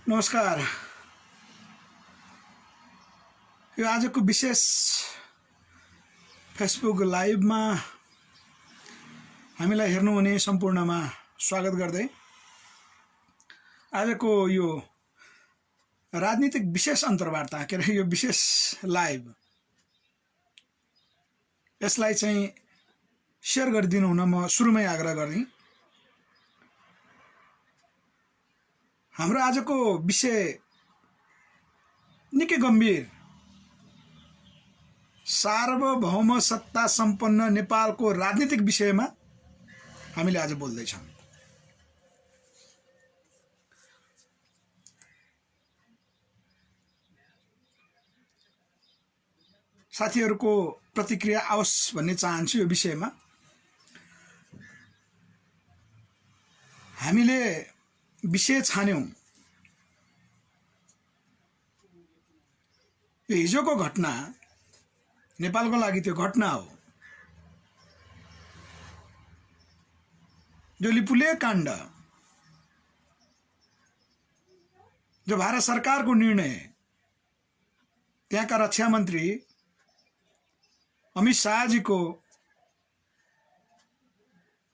नमस्कार। यो आजको विशेष फेसबुक लाइभमा हामीलाई हेर्नुहुने सम्पूर्णमा स्वागत गर्दै आजको यो राजनीतिक विशेष अन्तर्वार्ता के अरे यो विशेष लाइभ यसलाई चाहिँ शेयर गरिदिनु हुन म सुरुमै आग्रह गर्दै। हाम्रो आजको विषय निकै गम्भीर, सार्वभौम सत्ता सम्पन्न नेपालको राजनीतिक विषयमा हामीले आज बोल्दै छौं। साथीहरुको प्रतिक्रिया आओस् भन्ने चाहन्छु। यो विषयमा हामीले विषय छान्यौं। यो हिजोको घटना नेपालको लागि त्यो घटना हो जो लिपुलेख काण्ड, जो भारत सरकारको निर्णय, त्यहाँका रक्षा मन्त्री अमित शाहजीको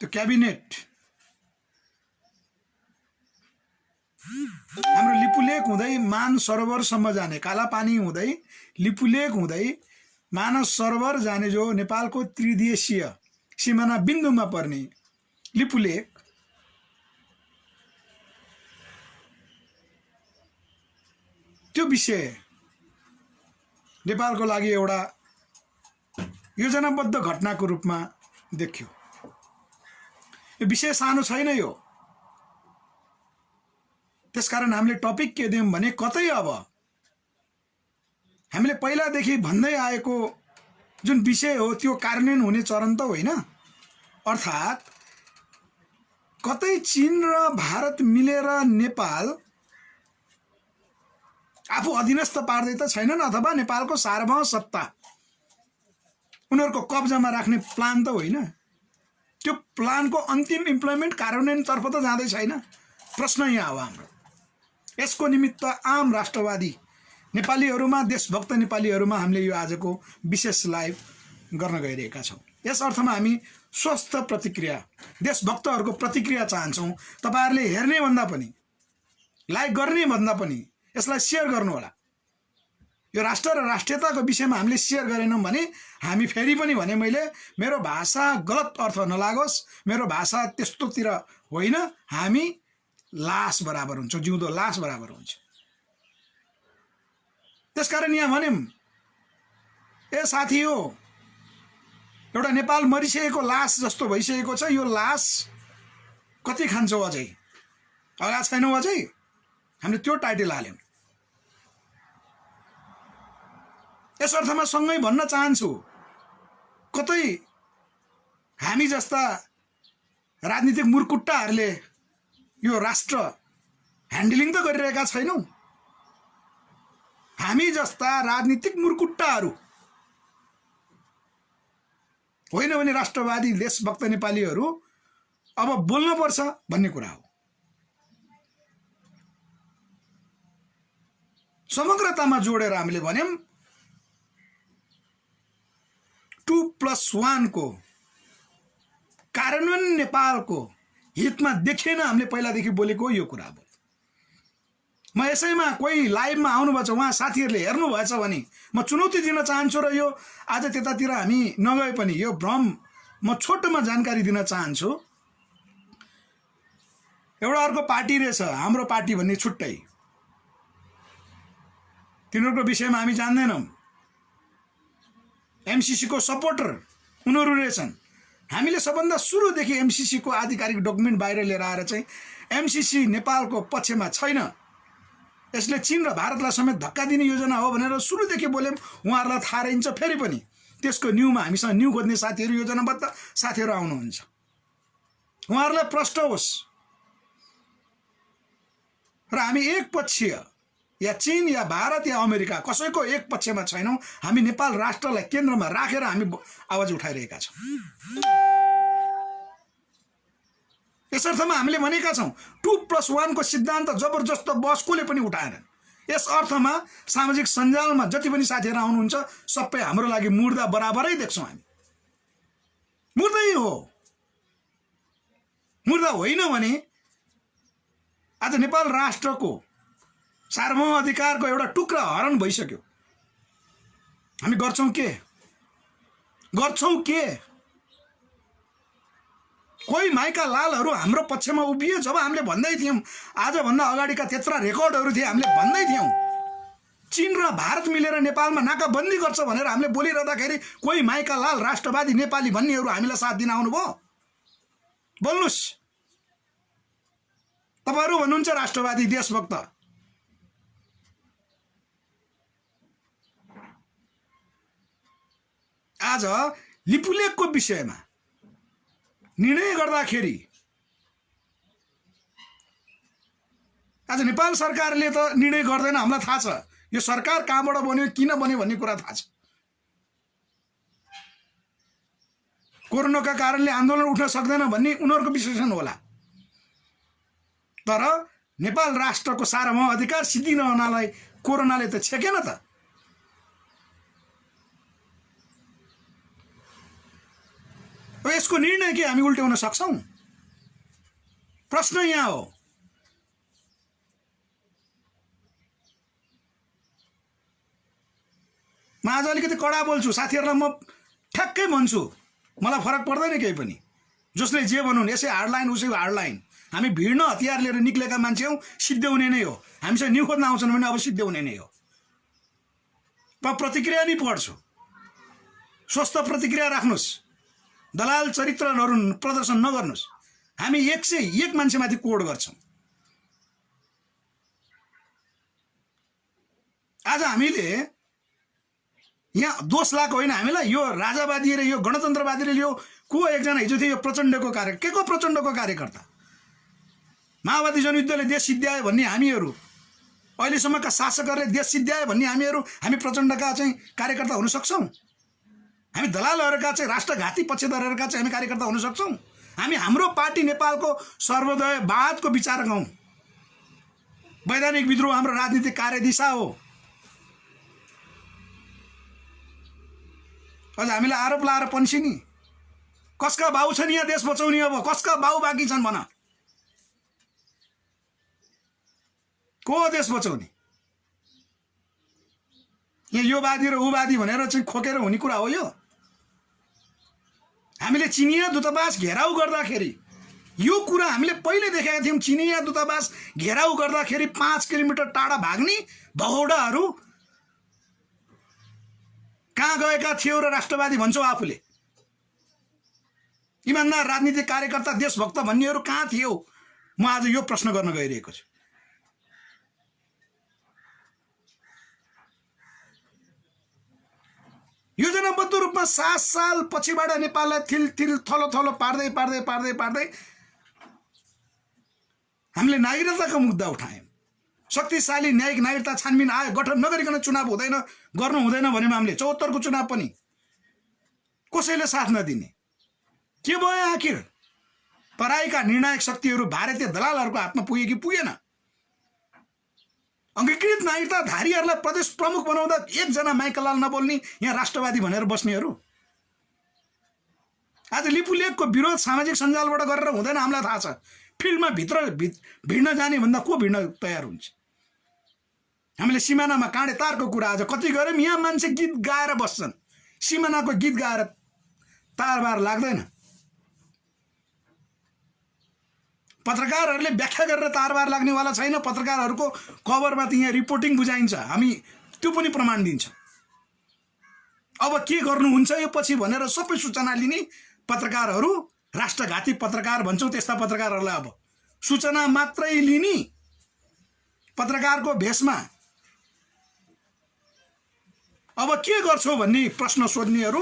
त्यो क्याबिनेट हाम्रो लिपुलेख हुँदै मान सरोवरसम्म जाने, कालापानी हुँदै लिपुलेख हुँदै मानस सरोवर जाने जो नेपालको त्रिदेशीय सीमाना बिन्दुमा पर्ने लिपुलेख, त्यो विषय नेपालको लागि एउटा योजनाबद्ध घटनाको रूपमा देखियो। यो विषय सानो छैन। यो त्यसकारण हामीले टपिक के दियौं भने कतै अब हामीले पहिलादेखि भन्दै आएको जुन विषय हो त्यो कार्यान्वयन हुने चरण त होइन। अर्थात् कतै चीन र भारत मिलेर नेपाल आफू अधीनस्थ पार्दै त छैनन्, अथवा नेपालको सार्वभौम सत्ता उनीहरूको कब्जामा राख्ने प्लान त होइन। त्यो प्लानको अन्तिम इम्प्लिमेन्ट कार्यान्वयनतर्फ त जाँदै छैन। प्रश्न यहाँ हो हाम्रो। यसको निमित्त आम राष्ट्रवादी नेपालीहरूमा, देशभक्त नेपालीहरूमा हामीले यो आजको विशेष लाइभ गर्न गइरहेका छौं। यस अर्थमा हामी स्वस्थ प्रतिक्रिया, देशभक्तहरूको प्रतिक्रिया चाहन्छौं। तपाईहरुले हेर्ने भन्दा पनि, लाइक गर्ने भन्दा पनि यसलाई शेयर गर्नु होला। यो राष्ट्र र राष्ट्रियताको विषयमा हामीले शेयर गरेनौं भने हामी फेरि पनि भने मैले मेरो भाषा गलत अर्थ नलागोस्, मेरो भाषा त्यस्तोतिर होइन, हामी लास बराबर हुन्छ, जिउँदो लास बराबर हुन्छ। त्यसकारण यहाँ भन्यौं, ए साथी हो, एउटा नेपाल मरिसकेको लास जस्तो भइसकेको छ। यो लास कति खान्छौ अझै, अगा छैनौ अझै, हामीले त्यो टाइटल हाल्यौं। यस अर्थमा सँगै भन्न चाहन्छु, कतै हामी जस्ता राजनीतिक मुर्कुट्टाहरूले यो राष्ट्र ह्यान्डलिङ त गरिरहेका छैनौं। हामी जस्ता राजनीतिक मुर्कुट्टाहरू होइन भने राष्ट्रवादी देशभक्त नेपालीहरू अब बोल्नुपर्छ भन्ने कुरा हो। समग्रतामा जोडेर हामीले भन्यौं 2+1 को कार्यान्वयन नेपालको हितमा देखेन। हामीले पहिलादेखि बोलेको यो कुरा हो। म यसैमा कोही लाइभमा आउनुभएछ, उहाँ साथीहरूले हेर्नु भएछ भने म चुनौती दिन चाहन्छु र यो आज त्यतातिर हामी नगए पनि यो भ्रम म छोटोमा जानकारी दिन चाहन्छु। एउटा अर्को पार्टी रहेछ, हाम्रो पार्टी भन्ने छुट्टै, तिनीहरूको विषयमा हामी जान्दैनौं। एमसीसी को सपोर्टर उनीहरू रहेछन्। हामीले सबभन्दा सुरुदेखि एमसीसी को आधिकारिक डकुमेन्ट बाहिर लिएर आएर चाहिँ एमसीसी नेपालको पक्षमा छैन, यसले चीन र भारतलाई समेत धक्का दिने योजना हो भनेर सुरुदेखि बोल्यौं। उहाँहरूलाई थाहा रहन्छ। फेरि पनि त्यसको न्यूमा हामीसँग न्यू खोज्ने साथीहरू, योजनाबद्ध साथीहरू आउनुहुन्छ। उहाँहरूलाई प्रश्न होस् र हामी एकपक्षीय या चीन या भारत या अमेरिका कसैको एक पक्षमा छैनौं। हामी नेपाल राष्ट्रलाई केन्द्रमा राखेर हामी आवाज उठाइरहेका छौं। यस अर्थमा हामीले भनेका छौँ 2+1 को सिद्धान्त जबरजस्त बस कसले पनि उठाएन। यस अर्थमा सामाजिक सञ्जालमा जति पनि साथीहरू आउनुहुन्छ सबै हाम्रो लागि मुर्दा बराबरै देख्छौँ हामी। मुर्दै हो। मुर्दा होइन भने आज नेपाल राष्ट्रको सार्वभौम अधिकारको एउटा टुक्रा हरण भइसक्यो। हामी गर्छौँ के? कोही माइका लालहरू हाम्रो पक्षमा उभिए जब हामीले भन्दै थियौँ, आजभन्दा अगाडिका त्यत्रा रेकर्डहरू थिए, हामीले भन्दै थियौँ चीन र भारत मिलेर नेपालमा नाकाबन्दी गर्छ भनेर हामीले बोलिरहँदाखेरि कोही माइका लाल राष्ट्रवादी नेपाली भन्नेहरू हामीलाई साथ दिन आउनुभयो? बोल्नुस्। तपाईहरू भन्नुहुन्छ राष्ट्रवादी देशभक्त। आज लिपुलेखको विषयमा निर्णय गर्दाखेरि आज नेपाल सरकारले त निर्णय गर्दैन, हामीलाई थाहा छ। यो सरकार कहाँबाट बन्यो, किन बन्यो भन्ने कुरा थाहा छ। कोरोनाका कारणले आन्दोलन उठ्न सक्दैन भन्ने उनीहरूको विश्लेषण होला, तर नेपाल राष्ट्रको सार्वभौम अधिकार सिद्धिनलाई कोरोनाले त छेकेन त। यसको निर्णय के हामी उल्ट्याउन सक्छौं? प्रश्न यहाँ हो। म आज अलिकति कडा बोल्छु, साथीहरूलाई म ठ्याक्कै भन्छु, मलाई फरक पर्दैन केही पनि। जसले जे भनुन्, यसै हार्डलाइन उसै हार्डलाइन। हामी भिड्न हतियार लिएर निक्लेका मान्छे हौँ, सिद्ध्याउने नै हो। हामीसँग न्यु खोज्न आउँछन् भने अब सिद्ध्याउने नै हो। म प्रतिक्रिया नै पढ्छु, स्वस्थ प्रतिक्रिया राख्नुहोस्, दलाल चरित्रहरू प्रदर्शन नगर्नुहोस्। हामी 101 मान्छेमाथि कोड गर्छौँ। आज हामीले यहाँ दोष लाएको होइन हामीलाई। यो राजावादी र यो गणतन्त्रवादीले यो को एकजना हिजो थियो, यो प्रचण्डको के को प्रचण्डको कार्यकर्ता। माओवादी जनयुद्धले देश सिद्ध्यायो भन्ने हामीहरू, अहिलेसम्मका शासकहरूले देश सिद्ध्यायो भन्ने हामीहरू, हामी प्रचण्डका चाहिँ कार्यकर्ता हुन सक्छौँ? हामी दलालहरूका चाहिँ राष्ट्रघाती पक्षधरहरूका चाहिँ हामी कार्यकर्ता हुन सक्छौँ? हामी हाम्रो पार्टी नेपालको सर्वोदयवादको विचारक हौँ। वैधानिक विद्रोह हाम्रो राजनीतिक कार्यदिशा हो। अझ हामीलाई आरोप लाएर पन्सिनी, कसका बाउ छन् यहाँ देश बचाउने? अब कसका बाउ बाँकी छन् भन? को देश बचाउने? यहाँ यो वादी र ऊ वादी भनेर चाहिँ खोकेर हुने कुरा हो यो? हामीले चिनिया दूतावास घेराउ गर्दाखेरि यो कुरा हामीले पहिले देखेका थियौँ। चिनिया दूतावास घेराउ गर्दाखेरि 5 किलोमिटर टाढा भाग्ने भगौडाहरू कहाँ गएका थियो र राष्ट्रवादी भन्छौ आफूले? इमानदार राजनीतिक कार्यकर्ता देशभक्त भन्नेहरू कहाँ थियो? म आज यो प्रश्न गर्न गइरहेको छु। योजनाबद्ध रूपमा 7 साल पछिबाट नेपाललाई थिल थिल थलो थलो पार्दै पार्दै पार्दै पार्दै हामीले नागरिकताको मुद्दा उठायौँ। शक्तिशाली न्यायिक नागरिकता छानबिन आयोग गठन नगरिकन चुनाव हुँदैन, गर्नु हुँदैन भनेमा हामीले 74 को चुनाव पनि कसैले साथ नदिने। के भयो आखिर? तराईका निर्णायक शक्तिहरू भारतीय दलालहरूको हातमा पुगे कि पुगेन? अङ्गीकृत नागरिकताधारीहरूलाई प्रदेश प्रमुख बनाउँदा एकजना माइकलाल नबोल्ने यहाँ राष्ट्रवादी भनेर बस्नेहरू। आज लिपुलेखको विरोध सामाजिक सञ्जालबाट गरेर हुँदैन, हामीलाई थाहा छ। फिल्डमा भिड्न जाने भन्दा को भिड्न तयार हुन्छ? हामीले सिमानामा काँडे तारको कुरा आज कति गऱ्यौँ। यहाँ मान्छे गीत गाएर बस्छन्, सिमानाको गीत गाएर तारबार लाग्दैन। पत्रकारहरूले व्याख्या गरेर तारबार लाग्नेवाला छैन। पत्रकारहरूको कभरमा त यहाँ रिपोर्टिङ बुझाइन्छ, हामी त्यो पनि प्रमाण दिन्छौँ। अब के गर्नुहुन्छ यो पछि भनेर सबै सूचना लिने पत्रकारहरू, राष्ट्रघाती पत्रकार भन्छौँ त्यस्ता पत्रकारहरूलाई अब सूचना मात्रै लिने पत्रकारको भेषमा अब के गर्छौ भन्ने प्रश्न सोध्नेहरू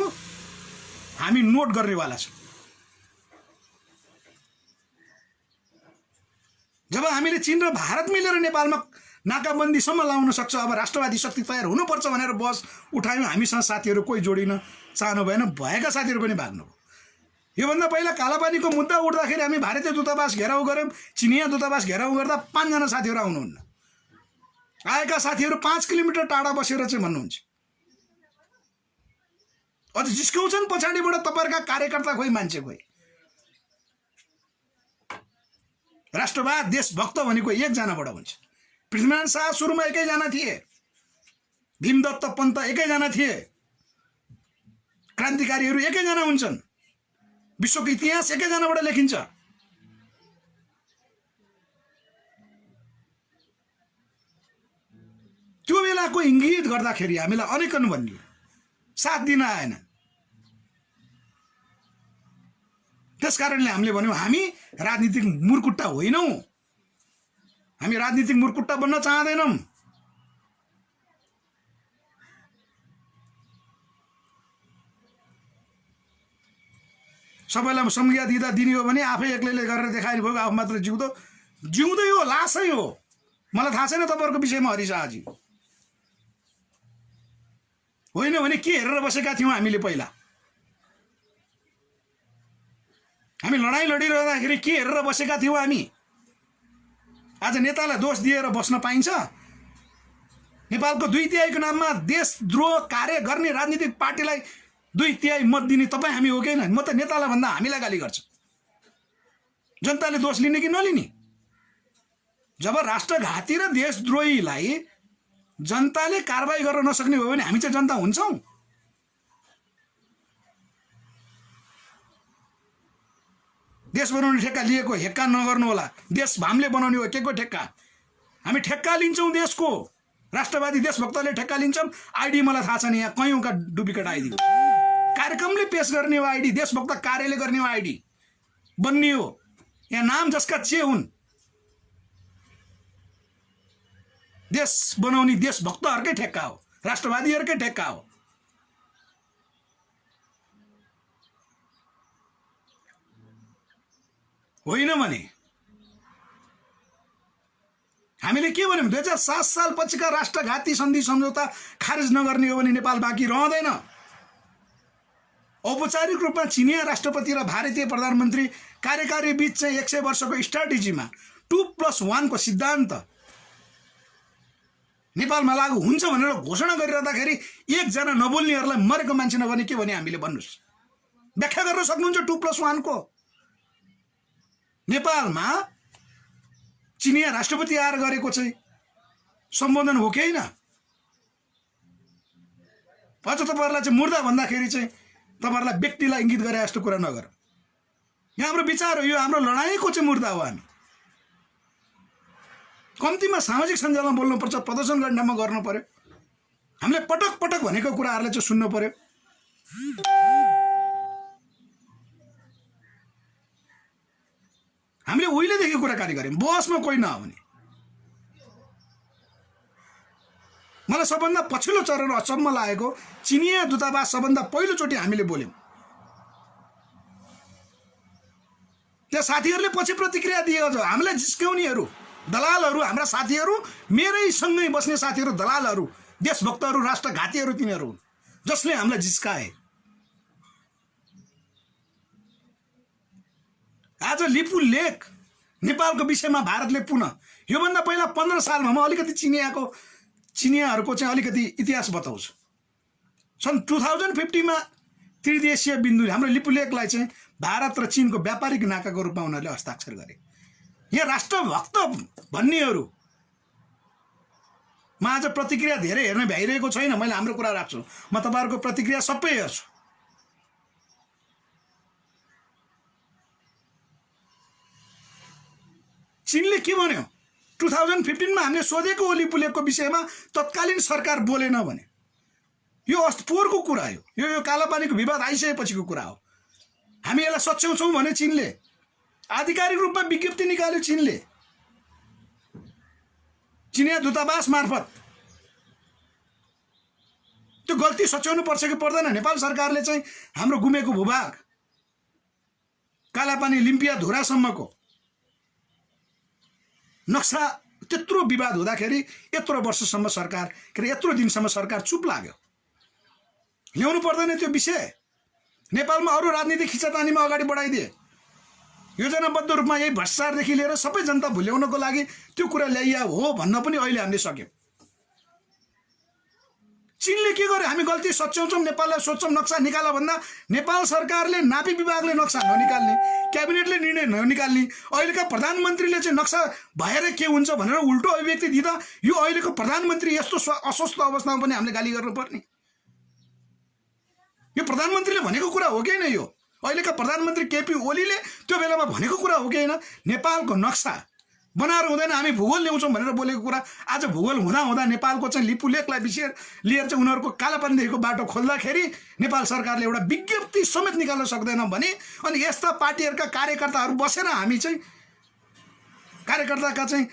हामी नोट गर्नेवाला छौँ। जब हामीले चीन र भारत मिलेर नेपालमा नाकाबन्दीसम्म लाउन सक्छ, अब राष्ट्रवादी शक्ति तयार हुनुपर्छ भनेर बस उठायौँ। हामीसँग साथीहरू कोही जोडिन चाहनु भएन, भएका साथीहरू पनि भाग्नु। योभन्दा पहिला कालापानीको मुद्दा उठ्दाखेरि हामी भारतीय दूतावास घेराउ गऱ्यौँ, चिनिया दूतावास घेराउ गर्दा 5 जना साथीहरू आउनुहुन्न। आएका साथीहरू 5 किलोमिटर टाढा बसेर चाहिँ भन्नुहुन्छ, अझ जिस्काउँछन् पछाडिबाट तपाईँहरूका कार्यकर्ता खोइ मान्छे खोइ। राष्ट्रवाद देशभक्त भनेको एकजनाबाट हुन्छ। पृथ्वीनारायण शाह सुरुमा एकैजना थिए, भीमदत्त पन्त एकैजना थिए, क्रान्तिकारीहरू एकैजना हुन्छन्, विश्वको इतिहास एकैजनाबाट लेखिन्छ। त्यो बेलाको इङ्गित गर्दाखेरि हामीलाई अनेकन भनियो, साथ दिन आएन। त्यसकारणले हामीले भन्यौँ हामी राजनीतिक मुर्कुट्टा होइनौँ, हामी राजनीतिक मुर्कुट्टा बन्न चाहँदैनौँ। सबैलाई संज्ञा दिँदा दिने हो भने आफै एक्लैले गरेर देखाइनु भयो, आफू मात्र जिउँदै हो, लासै हो। मलाई थाहा छैन तपाईँहरूको विषयमा हरि शाहजी, होइन भने के हेरेर बसेका थियौँ हामीले? पहिला हामी लडाइँ लडिरहँदाखेरि के हेरेर बसेका थियौँ हामी? आज नेतालाई दोष दिएर बस्न पाइन्छ? नेपालको 2/3 नाममा देशद्रोह कार्य गर्ने राजनीतिक पार्टीलाई 2/3 मत दिने तपाईँ हामी हो कि? म त नेतालाई भन्दा हामीलाई गाली गर्छ। जनताले दोष लिने कि नलिने? जब राष्ट्रघाती र देशद्रोहीलाई जनताले कारबाही गर्न नसक्ने हो भने हामी चाहिँ जनता हुन्छौँ? देश बनाउने ठेक्का लिएको हेक्का नगर्नु होला। देश हामीले बनाउने हो, के को ठेक्का? हामी ठेक्का लिन्छौँ देशको। राष्ट्रवादी देशभक्तले ठेक्का लिन्छौँ। आइडी मलाई थाहा छैन, यहाँ कयौँका डुप्लिकेट आइडी कार्यक्रमले पेश गर्ने हो, आइडी देशभक्त कार्यले गर्ने हो, आइडी बन्ने हो। यहाँ नाम जसका चे हुन्, देश बनाउने देशभक्तहरूकै ठेक्का हो, राष्ट्रवादीहरूकै ठेक्का हो। होइन भने हामीले के भन्यौँ? 2007 साल पछिका राष्ट्रघाती सन्धि सम्झौता खारेज नगर्ने हो भने नेपाल बाँकी रहँदैन। औपचारिक रूपमा चिनिया राष्ट्रपति र भारतीय प्रधानमन्त्री कार्यकारी बीच चाहिँ 100 वर्षको स्ट्राटेजीमा 2+1 को सिद्धान्त नेपालमा लागू हुन्छ भनेर घोषणा गरिरहँदाखेरि एकजना नबोल्नेहरूलाई मरेको मान्छे नभने के भने हामीले? भन्नुहोस्, व्याख्या गर्न सक्नुहुन्छ 2+1 को? नेपालमा चिनिया राष्ट्रपति आएर गरेको चाहिँ सम्बोधन हो कि होइन? अझ तपाईँहरूलाई चाहिँ मुर्दा भन्दाखेरि चाहिँ तपाईँहरूलाई व्यक्तिलाई इङ्गित गरे जस्तो कुरा नगर। यहाँ हाम्रो विचार हो, यो हाम्रो लडाइँको चाहिँ मुर्दा हो। हामी कम्तीमा सामाजिक सञ्जालमा बोल्नुपर्छ, प्रदर्शन गर्ने ठाउँमा गर्नु पर्यो। हामीले पटक पटक भनेको कुराहरूलाई चाहिँ सुन्नु पर्यो। हामीले उहिलेदेखि कुराकानी गऱ्यौँ, बहसमा कोही नआउने। मलाई सबभन्दा पछिल्लो चरण अचम्म लागेको, चिनिया दूतावास सबभन्दा पहिलोचोटि हामीले बोल्यौँ, त्यहाँ साथीहरूले पछि प्रतिक्रिया दिए। अझ हामीलाई जिस्काउनेहरू, दलालहरू, हाम्रा साथीहरू, मेरै सँगै बस्ने साथीहरू दलालहरू, देशभक्तहरू, राष्ट्रघातीहरू तिनीहरू हुन् जसले हामीलाई जिस्काए। आज लिपु लेक नेपालको विषयमा भारतले पुनः, योभन्दा पहिला 15 सालमा म अलिकति चिनियाहरूको चाहिँ अलिकति इतिहास बताउँछु। सन् 2050 मा त्रिदेशीय बिन्दु हाम्रो लिपु लेकलाई चाहिँ भारत र चीनको व्यापारिक नाकाको रूपमा उनीहरूले हस्ताक्षर गरे। यहाँ राष्ट्रभक्त भन्नेहरू म आज प्रतिक्रिया धेरै हेर्न भ्याइरहेको छैन। मैले हाम्रो कुरा राख्छु, म तपाईँहरूको प्रतिक्रिया सबै हेर्छु। चीनले के भन्यो? 2015 मा हामीले सोधेको हो लिपु लेकको विषयमा, तत्कालीन सरकार बोलेन भने। यो पोहोरको कुरा हो, यो कालापानीको विवाद आइसकेपछिको कुरा हो। हामी यसलाई सच्याउँछौँ भने चीनले आधिकारिक रूपमा विज्ञप्ति निकाल्यो। चीनले चिनिया दूतावास मार्फत त्यो गल्ती सच्याउनु पर्छ कि पर्दैन? नेपाल सरकारले चाहिँ हाम्रो गुमेको भूभाग कालापानी लिम्पिया धुरासम्मको नक्सा त्यत्रो विवाद हुँदाखेरि यत्रो वर्षसम्म सरकार, के अरे यत्रो दिनसम्म सरकार चुप लाग्यो। ल्याउनु पर्दैन त्यो विषय? नेपालमा अरू राजनीतिक खिचातानीमा अगाडि बढाइदिए। योजनाबद्ध रूपमा यही भ्रष्टाचारदेखि लिएर सबै जनता भुल्याउनको लागि त्यो कुरा ल्याइया हो भन्न पनि अहिले हामीले सक्यौँ। चीनले के गर्यो? हामी गल्ती सच्याउँछौँ, नेपाललाई सोध्छौँ नक्सा निकाल भन्दा नेपाल सरकारले, नापी विभागले नक्सा ननिकाल्ने, क्याबिनेटले निर्णय ननिकाल्ने, अहिलेका प्रधानमन्त्रीले चाहिँ नक्सा भएर के हुन्छ भनेर उल्टो अभिव्यक्ति दिँदा यो अहिलेको प्रधानमन्त्री यस्तो अस्वस्थ अवस्थामा पनि हामीले गाली गर्नुपर्ने? यो प्रधानमन्त्रीले भनेको कुरा हो कि होइन? यो अहिलेका प्रधानमन्त्री केपी ओलीले त्यो बेलामा भनेको कुरा हो कि होइन? नेपालको नक्सा बनाएर हुँदैन, हामी भूगोल ल्याउँछौँ भनेर बोलेको कुरा आज भूगोल हुँदा हुँदा नेपालको चाहिँ लिपुलेखलाई लिएर चाहिँ उनीहरूको कालापानीदेखिको बाटो खोल्दाखेरि नेपाल सरकारले एउटा विज्ञप्ति समेत निकाल्न सक्दैन भने अनि यस्ता पार्टीहरूका कार्यकर्ताहरू बसेर हामी चाहिँ कार्यकर्ताका चाहिँ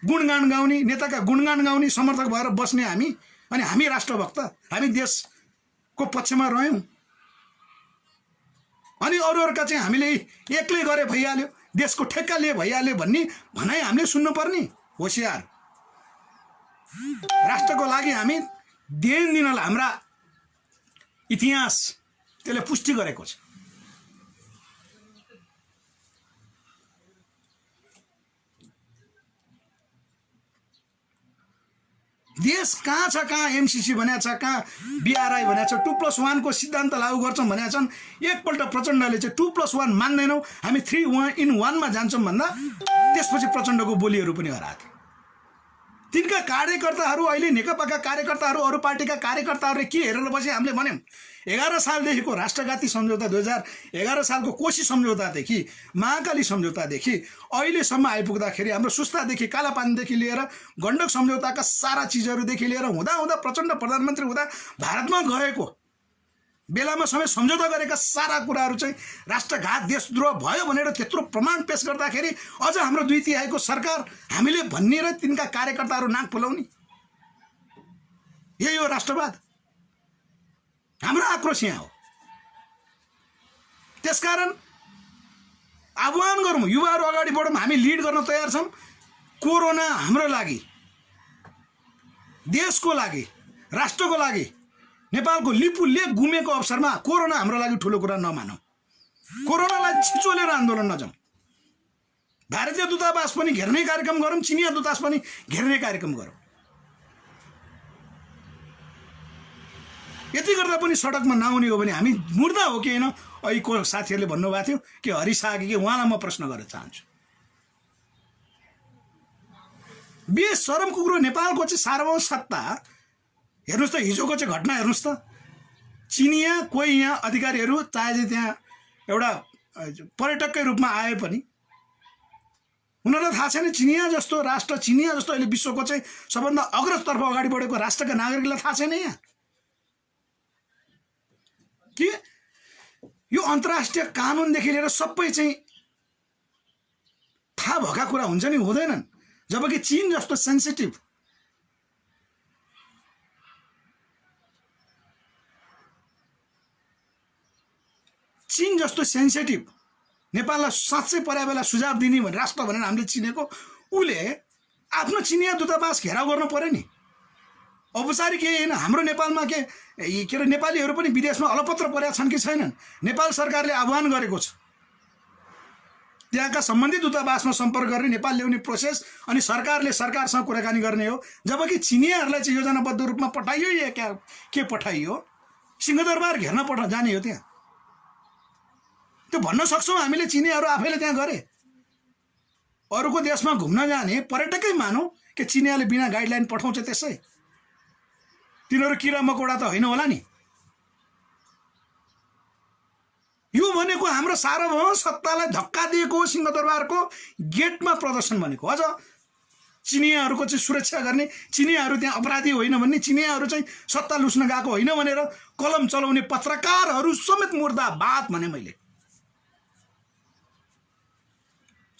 गुणगान गाउने, नेताका गुणगान गाउने समर्थक भएर बस्ने हामी, अनि हामी राष्ट्रभक्त, हामी देशको पक्षमा रह्यौँ अनि अरूहरूका चाहिँ हामीले एक्लै गरे भइहाल्यो, देशको ठेक्का लिए भइहाल्यो भन्ने भनाइ हामीले सुन्नुपर्ने। होसियार, राष्ट्रको लागि हामी देन दिनलाई हाम्रा इतिहास त्यसले पुष्टि गरेको छ। देश कहाँ छ, कहाँ एमसीसी भनेको छ, कहाँ बीआरआई भनेको छ, 2+1 को सिद्धान्त लागू गर्छौँ भनेका छन्। एकपल्ट प्रचण्डले चाहिँ 2+1 मान्दैनौँ, हामी 3-in-1 मा जान्छौँ भन्दा त्यसपछि प्रचण्डको बोलीहरू पनि हराए। तिनका कार्यकर्ताहरू, अहिले नेकपाका कार्यकर्ताहरू, अरू पार्टीका कार्यकर्ताहरूले के हेरेर बसे? हामीले भन्यौँ 11 सालदेखिको राष्ट्रघाती सम्झौता, 2011 सालको कोशी सम्झौतादेखि, महाकाली सम्झौतादेखि अहिलेसम्म आइपुग्दाखेरि हाम्रो सुस्तादेखि, कालापानीदेखि लिएर गण्डक सम्झौताका सारा चिजहरूदेखि लिएर हुँदा हुँदा प्रचण्ड प्रधानमन्त्री हुँदा भारतमा गएको बेलामा समेत सम्झौता गरेका सारा कुराहरू चाहिँ राष्ट्रघात, देशद्रोह भयो भनेर त्यत्रो प्रमाण पेश गर्दाखेरि अझ हाम्रो 2/3 सरकार हामीले भन्ने र तिनका कार्यकर्ताहरू नाक फुलाउने, यही हो राष्ट्रवाद। हाम्रो आक्रोश यहाँ हो। त्यसकारण आह्वान गरौँ, युवाहरू अगाडि बढौँ, हामी लिड गर्न तयार छौँ। कोरोना हाम्रो लागि, देशको लागि, राष्ट्रको लागि, नेपालको लिपुलेख गुमेको अवसरमा कोरोना हाम्रो लागि ठुलो कुरा नमानौँ। कोरोनालाई छिचोलेर आन्दोलन नजाउँ। भारतीय दूतावास पनि घेर्ने कार्यक्रम गरौँ, चिनिया दूतावास पनि घेर्ने कार्यक्रम गरौँ। यति गर्दा पनि सडकमा नआउने हो भने हामी मुर्दा हो कि होइन? अहिलेको साथीहरूले भन्नुभएको थियो कि हरिसागी, कि उहाँलाई म प्रश्न गर्न चाहन्छु। बेसरमको कुरो, नेपालको चाहिँ सार्वभौम सत्ता हेर्नुहोस् त, हिजोको चाहिँ घटना हेर्नुहोस् त। चिनिया कोही यहाँ अधिकारीहरू चाहे चाहिँ त्यहाँ एउटा पर्यटककै रूपमा आए पनि उनीहरूलाई थाहा छैन चिनिया जस्तो राष्ट्र, चिनिया जस्तो अहिले विश्वको चाहिँ सबभन्दा अग्रजतर्फ अगाडि बढेको राष्ट्रका नागरिकलाई थाहा छैन यहाँ कि यो अन्तर्राष्ट्रिय कानुनदेखि लिएर सबै चाहिँ थाहा भएका कुरा हुन्छ नि, हुँदैनन्। जबकि चीन जस्तो सेन्सिटिभ, चीन जस्तो सेन्सिटिभ नेपाललाई साँच्चै पर्या बेला सुझाव दिने भने राष्ट्र भनेर हामीले चिनेको, उसले आफ्नो चिनिया दूतावास घेराउ गर्नु पर्यो नि। औपचारिक केही होइन। हाम्रो नेपालमा के अरे नेपालीहरू पनि विदेशमा अलपत्र परेका छन् कि छैनन्? नेपाल सरकारले आह्वान गरेको छ त्यहाँका सम्बन्धित दूतावासमा सम्पर्क गर्ने, नेपाल ल्याउने प्रोसेस, अनि सरकारले सरकारसँग कुराकानी गर्ने हो। जबकि चिनियाहरूलाई चाहिँ योजनाबद्ध रूपमा पठाइयो या के पठाइयो? सिंहदरबार घेर्न जाने हो त्यहाँ। त्यो भन्न सक्छौँ हामीले, चिनियाहरू आफैले त्यहाँ गरे। अरूको देशमा घुम्न जाने पर्यटकै मानौँ कि चिनियाले बिना गाइडलाइन पठाउँछ त्यसै? तिनीहरू किरा मकौडा त होइन होला नि। यो भनेको हाम्रो सार्वभौम सत्तालाई धक्का दिएको हो। सिंहदरबारको गेटमा प्रदर्शन भनेको अझ चिनियाहरूको चाहिँ सुरक्षा गर्ने, चिनियाहरू त्यहाँ अपराधी होइन भन्ने, चिनियाहरू चाहिँ सत्ता लुस्न गएको होइन भनेर कलम चलाउने पत्रकारहरू समेत मुर्दाबाद भने मैले।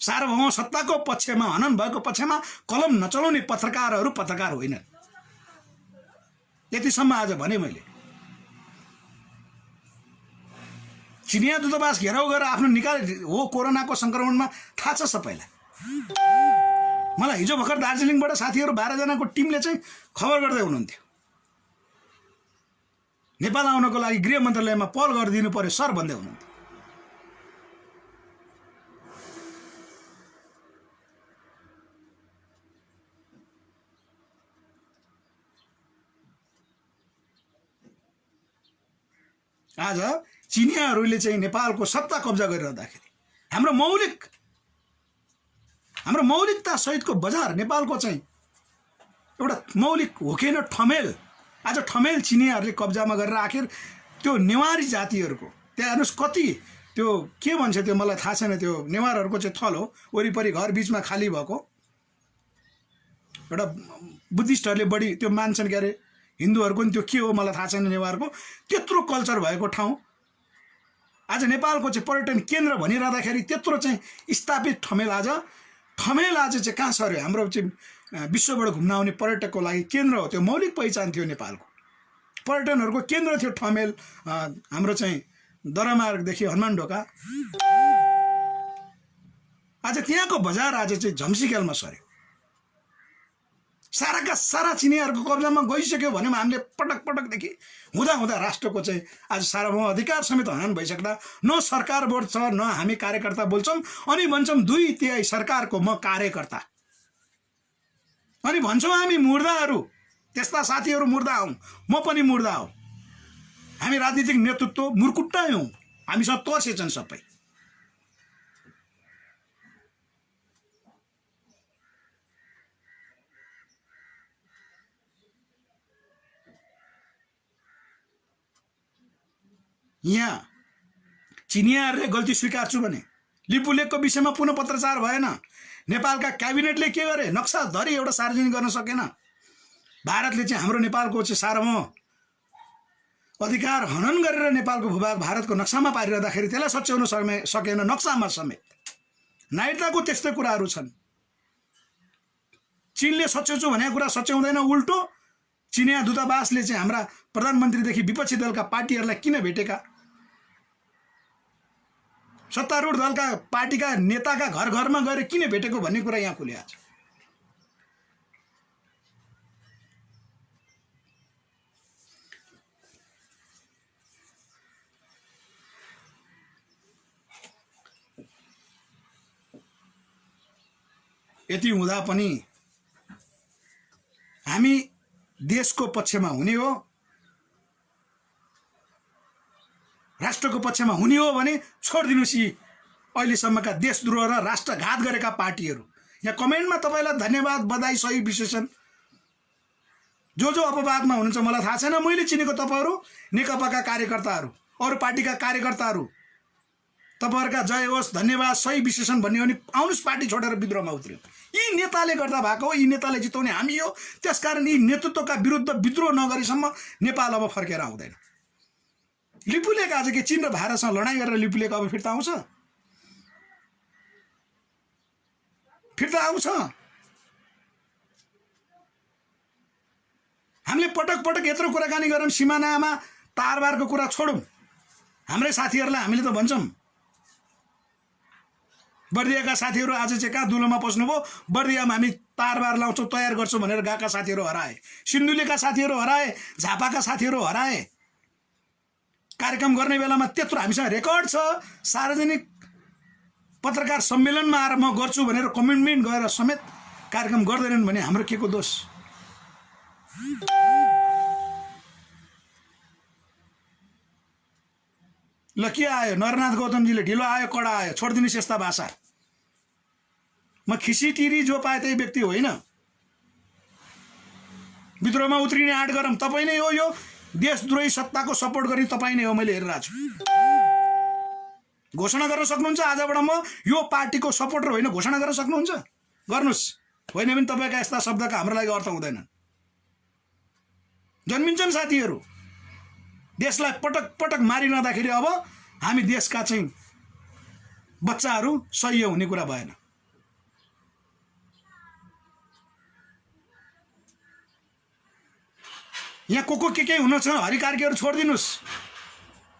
सार्वभौम सत्ताको पक्षमा, हनन भएको पक्षमा कलम नचलाउने पत्रकारहरू पत्रकार होइनन्। यतिसम्म आज भने मैले। चिनिया दूतावास घेराउ गरेर आफ्नो निकाल हो कोरोनाको संक्रमणमा थाहा छ सबैलाई। मलाई हिजो भर्खर दार्जिलिङबाट साथीहरू 12 जनाको टिमले चाहिँ खबर गर्दै हुनुहुन्थ्यो। नेपाल आउनको लागि गृह मन्त्रालयमा पहल गरिदिनु पर्यो सर भन्दै हुनुहुन्थ्यो। आज चिनियाहरूले चाहिँ नेपालको सत्ता कब्जा गरिरहँदाखेरि हाम्रो मौलिकता सहितको बजार नेपालको चाहिँ एउटा मौलिक होकेन ठमेल, आज ठमेल चिनियाहरूले कब्जामा गरेर आखिर त्यो नेवारी जातिहरूको त्यहाँ हेर्नुहोस् कति त्यो के भन्छ त्यो मलाई थाहा छैन, त्यो नेवारहरूको चाहिँ थल हो, वरिपरि घर बिचमा खाली भएको, एउटा बुद्धिस्टहरूले बढी त्यो मान्छन्, के अरे हिन्दूहरूको नि त्यो के हो मलाई थाहा छैन, नेवारको त्यत्रो कल्चर भएको ठाउँ आज नेपालको चाहिँ पर्यटन केन्द्र भनिरहँदाखेरि त्यत्रो चाहिँ स्थापित ठमेल आज चाहिँ कहाँ सर्यो? हाम्रो चाहिँ विश्वबाट घुम्न आउने पर्यटकको लागि केन्द्र हो, त्यो मौलिक पहिचान थियो नेपालको, पर्यटनहरूको केन्द्र थियो ठमेल। हाम्रो चाहिँ दरमार्गदेखि हनुमान ढोका, आज त्यहाँको बजार आज चाहिँ झम्सिखेलमा सर्यो। साराका सारा चिनियाहरूको कब्जामा गइसक्यो भने हामीले पटकदेखि हुँदा राष्ट्रको चाहिँ आज सार्वभौम अधिकार समेत हनन भइसक्दा न सरकार बोल्छ न हामी कार्यकर्ता बोल्छौँ, अनि भन्छौँ 2/3 सरकारको म कार्यकर्ता, अनि भन्छौँ हामी मुर्दाहरू, त्यस्ता साथीहरू मुर्दा हौँ, म पनि मुर्दा हो, हामी राजनीतिक नेतृत्व मुर्कुट्टै हौँ, हामीसँग तर्सेछन् सबै। यहाँ चिनियाहरूले गल्ती स्वीकार्छु भने लिपुलेकको विषयमा पुनः पत्रचार भएन, नेपालका क्याबिनेटले के गरे? नक्सा धरी एउटा सार्वजनिक गर्न सकेन। भारतले चाहिँ हाम्रो नेपालको चाहिँ सार्वभौम अधिकार हनन गरेर नेपालको भूभाग भारतको नक्सामा पारिरहँदाखेरि त्यसलाई सच्याउन सकेन, नक्सामा समेत। नागरिकताको त्यस्तै कुराहरू छन्। चीनले सच्याउँछु भनेको कुरा सच्याउँदैन, उल्टो चिनिया दूतावासले चाहिँ हाम्रा प्रधानमन्त्रीदेखि विपक्षी दलका पार्टीहरूलाई किन भेटेका, सत्तारूढ दलका पार्टीका नेताका घर घरमा गएर किन भेटेको भन्ने कुरा यहाँ खुल्या छ। यति हुँदा पनि हामी देशको पक्षमा हुने हो, राष्ट्रको पक्षमा हुने हो भने छोडिदिनुहोस् यी अहिलेसम्मका देशद्रोह र राष्ट्रघात गरेका पार्टीहरू। यहाँ कमेन्टमा तपाईँलाई धन्यवाद, बधाई, सही विश्लेषण, जो अपवादमा हुनुहुन्छ मलाई थाहा छैन, मैले चिनेको तपाईँहरू नेकपाका कार्यकर्ताहरू, अरू पार्टीका कार्यकर्ताहरू, तपाईँहरूका जय होस्, धन्यवाद, सही विश्लेषण भन्ने हो भने आउनुहोस् पार्टी छोडेर विद्रोहमा उत्रियो। यी नेताले गर्दा भएको हो, यी नेताले जिताउने हामी हो, त्यसकारण यी नेतृत्वका विरुद्ध विद्रोह नगरेसम्म नेपाल अब फर्केर आउँदैन। लिपुलेक आज के चीन र भारतसँग लडाइँ गरेर लिपुलेक अब फिर्ता आउँछ? फिर्ता आउँछ? हामीले पटक यत्रो कुराकानी गरौँ, सिमानामा तारबारको कुरा छोडौँ, हाम्रै साथीहरूलाई हामीले त भन्छौँ, बर्दियाका साथीहरू आज चाहिँ कहाँ दुलोमा पस्नुभयो, बर्दियामा हामी तारबार लाउँछौँ, तयार गर्छौँ भनेर गएका साथीहरू हराए, सिन्धुलीका साथीहरू हराए, झापाका साथीहरू हराए। कार्यक्रम गर्ने बेलामा त्यत्रो हामीसँग रेकर्ड छ, सार्वजनिक पत्रकार सम्मेलनमा आएर म गर्छु भनेर कमिटमेन्ट गरेर समेत कार्यक्रम गर्दैनन् भने हाम्रो के को दोष? ल के आयो? नरनाथ गौतमजीले ढिलो आयो, कडा आयो, छोडिदिनुहोस् यस्ता भाषा। म खिसीटिरी जो पाए त्यही व्यक्ति होइन। विद्रोहमा उत्रिने आँट गरौँ, तपाईँ नै हो, यो देशद्रोही सत्ताको सपोर्ट गर्ने तपाईँ नै हो, मैले हेरिरहेको छु। घोषणा गर्न सक्नुहुन्छ आजबाट म यो पार्टीको सपोर्टर होइन, घोषणा गर्न सक्नुहुन्छ, गर्नुहोस्। होइन भने तपाईँका यस्ता शब्दका हाम्रो लागि अर्थ हुँदैन। जन्मिन्छन् साथीहरू, देशलाई पटक मारिरहँदाखेरि अब हामी देशका चाहिँ बच्चाहरू सही हुने कुरा भएन। यहाँ को के हुन छ, हरिकार्कीहरू छोडिदिनुहोस्,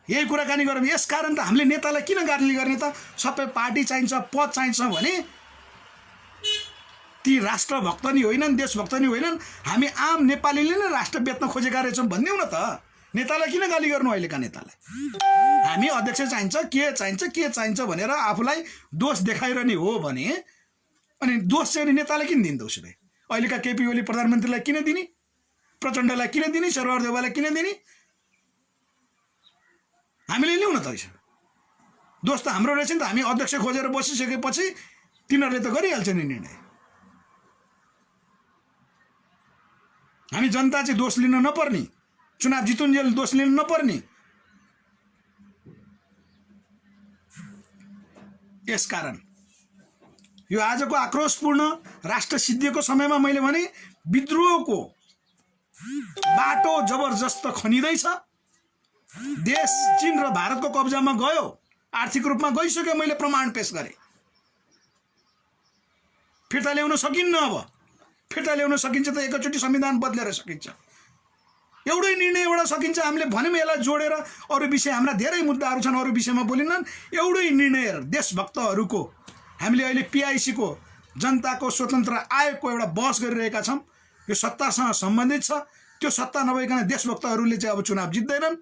यही कुराकानी गरौँ। यस कारण त हामीले नेतालाई किन गाली गर्ने त? सबै पार्टी चाहिन्छ, पद चाहिन्छ भने ती राष्ट्रभक्त नि होइनन्, देशभक्त नि होइनन्, हामी आम नेपालीले नै राष्ट्र बेच्न खोजेका रहेछौँ भनिदिउँ न त। नेतालाई किन गाली गर्नु अहिलेका नेतालाई? हामी अध्यक्ष चाहिन्छ के चाहिन्छ भनेर आफूलाई दोष देखाइरहने हो भने अनि दोष चाहिँ नेतालाई किन दिन्छ? उसले अहिलेका केपी ओली प्रधानमन्त्रीलाई किन दिने, प्रचण्डलाई किन दिने, शेरबहादुर देउवालाई किन दिने? हामीले लिउँ न त रहेछ दोष त हाम्रो रहेछ नि त। हामी अध्यक्ष खोजेर बसिसकेपछि तिनीहरूले त गरिहाल्छ नि निर्णय। हामी जनता चाहिँ दोष लिन नपर्ने, चुनाव जितुन्जेल दोष लिन नपर्ने। यसकारण यो आजको आक्रोशपूर्ण राष्ट्र सिद्धिको समयमा मैले भने विद्रोहको बाटो जबरजस्त खनिँदैछ। देश चीन र भारतको कब्जामा गयो, आर्थिक रूपमा गइसक्यो। मैले प्रमाण पेश गरेँ। फिर्ता ल्याउन सकिन्न। अब फिर्ता ल्याउन सकिन्छ त एकैचोटि संविधान बदलेर सकिन्छ। एउटै निर्णयबाट सकिन्छ। हामीले भन्यौँ यसलाई जोडेर अरू विषय हाम्रा धेरै मुद्दाहरू छन्, अरू विषयमा बोलिनन्। एउटै निर्णय देशभक्तहरूको हामीले अहिले PIC को जनताको स्वतन्त्र आयोगको एउटा बहस गरिरहेका छौँ। यो सत्तासँग सम्बन्धित छ। त्यो सत्ता नभइकन देशभक्तहरूले चाहिँ अब चुनाव जित्दैनन्।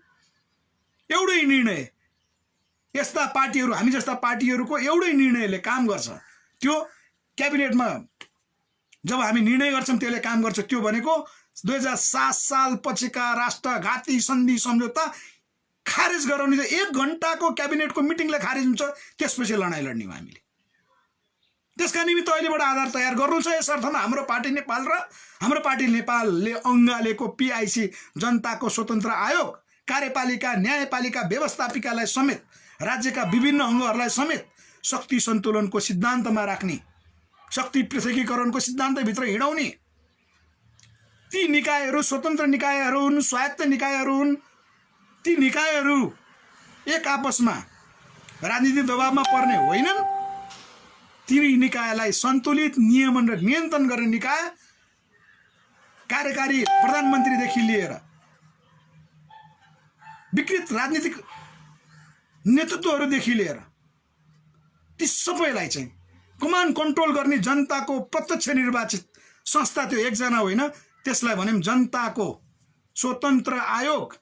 एउटै निर्णय यस्ता पार्टीहरू, हामी जस्ता पार्टीहरूको एउटै निर्णयले काम गर्छ। त्यो क्याबिनेटमा जब हामी निर्णय गर्छौँ त्यसले काम गर्छ। त्यो भनेको 2007 साल पछिका राष्ट्रघाती सन्धि सम्झौता खारेज गराउने। 1 घण्टाको क्याबिनेटको मिटिङले खारेज हुन्छ, त्यसपछि लडाइँ लड्ने हो हामीले। त्यसका निमित्त अहिलेबाट आधार तयार गर्नु छ। यस अर्थमा हाम्रो पार्टी नेपाल र हाम्रो पार्टी नेपालले अङ्गालेको PIC जनताको स्वतन्त्र आयोग, कार्यपालिका, न्यायपालिका, व्यवस्थापिकालाई समेत, राज्यका विभिन्न अङ्गहरूलाई समेत शक्ति सन्तुलनको सिद्धान्तमा राख्ने, शक्ति पृथकीकरणको सिद्धान्तभित्र हिँडाउने। ती निकायहरू स्वतन्त्र निकायहरू हुन्, स्वायत्त निकायहरू हुन्। ती निकायहरू एक आपसमा राजनीतिक दबावमा पर्ने होइनन्। ती निकायलाई सन्तुलित नियमन र नियन्त्रण गर्ने निकाय, कार्यकारी प्रधानमन्त्रीदेखि लिएर विकृत राजनीतिक नेतृत्वहरूदेखि लिएर ती सबैलाई चाहिँ कमान्ड कन्ट्रोल गर्ने जनताको प्रत्यक्ष निर्वाचित संस्था, त्यो एकजना होइन, त्यसलाई भन्यौँ जनताको स्वतन्त्र आयोग।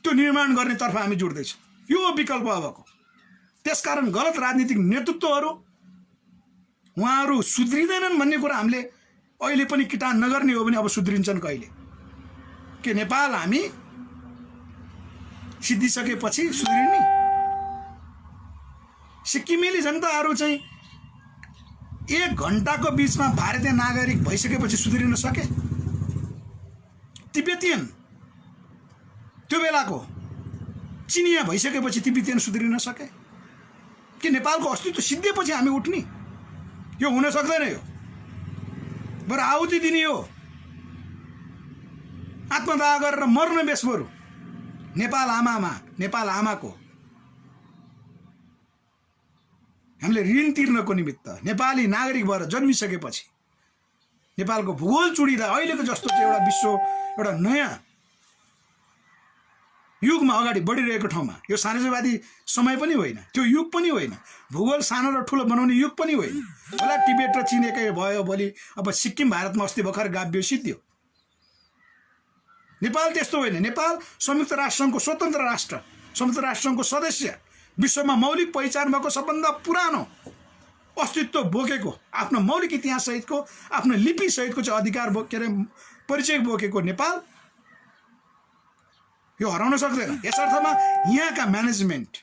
त्यो निर्माण गर्नेतर्फ हामी जुट्दैछौँ। यो विकल्प अबको। त्यसकारण गलत राजनीतिक नेतृत्वहरू उहाँहरू सुध्रिँदैनन् भन्ने कुरा हामीले अहिले पनि किटान नगर्ने हो भने अब सुध्रिन्छन् कहिले? के नेपाल हामी सिद्धिसकेपछि सुध्रिने? सिक्किमेली जनताहरू चाहिँ 1 घण्टाको बिचमा भारतीय नागरिक भइसकेपछि सुध्रिन सके? तिब्बतियन त्यो बेलाको चिनिया भइसकेपछि तिब्बतियन सुध्रिन सके? कि नेपालको अस्तित्व सिद्धिएपछि हामी उठ्ने? यो हुन सक्दैन। यो बरु आहुति दिने हो, आत्मदाह गरेर मर्न बेस बरु। नेपाल आमाको हामीले ऋण तिर्नको निमित्त नेपाली नागरिक भएर जन्मिसकेपछि नेपालको भूगोल चुडिँदा अहिलेको जस्तो चाहिँ एउटा विश्व, एउटा नयाँ युगमा अगाडि बढिरहेको ठाउँमा यो साम्राज्यवादी समय पनि होइन, त्यो युग पनि होइन, भूगोल सानो र ठुलो बनाउने युग पनि होइन। होला टिबेट र चीन एकै भयो भोलि अब सिक्किम भारतमा अस्ति भर्खर गाभ्यो सिद्धियो। नेपाल त्यस्तो होइन। नेपाल संयुक्त राष्ट्रसङ्घको स्वतन्त्र राष्ट्र, संयुक्त राष्ट्रसङ्घको सदस्य, विश्वमा मौलिक पहिचान भएको सबभन्दा पुरानो अस्तित्व बोकेको, आफ्नो मौलिक इतिहास सहितको, आफ्नो लिपि सहितको चाहिँ अधिकार बोकेर परिचय बोकेको नेपाल यो हराउन सक्दैन। यस अर्थमा यहाँका म्यानेजमेन्ट,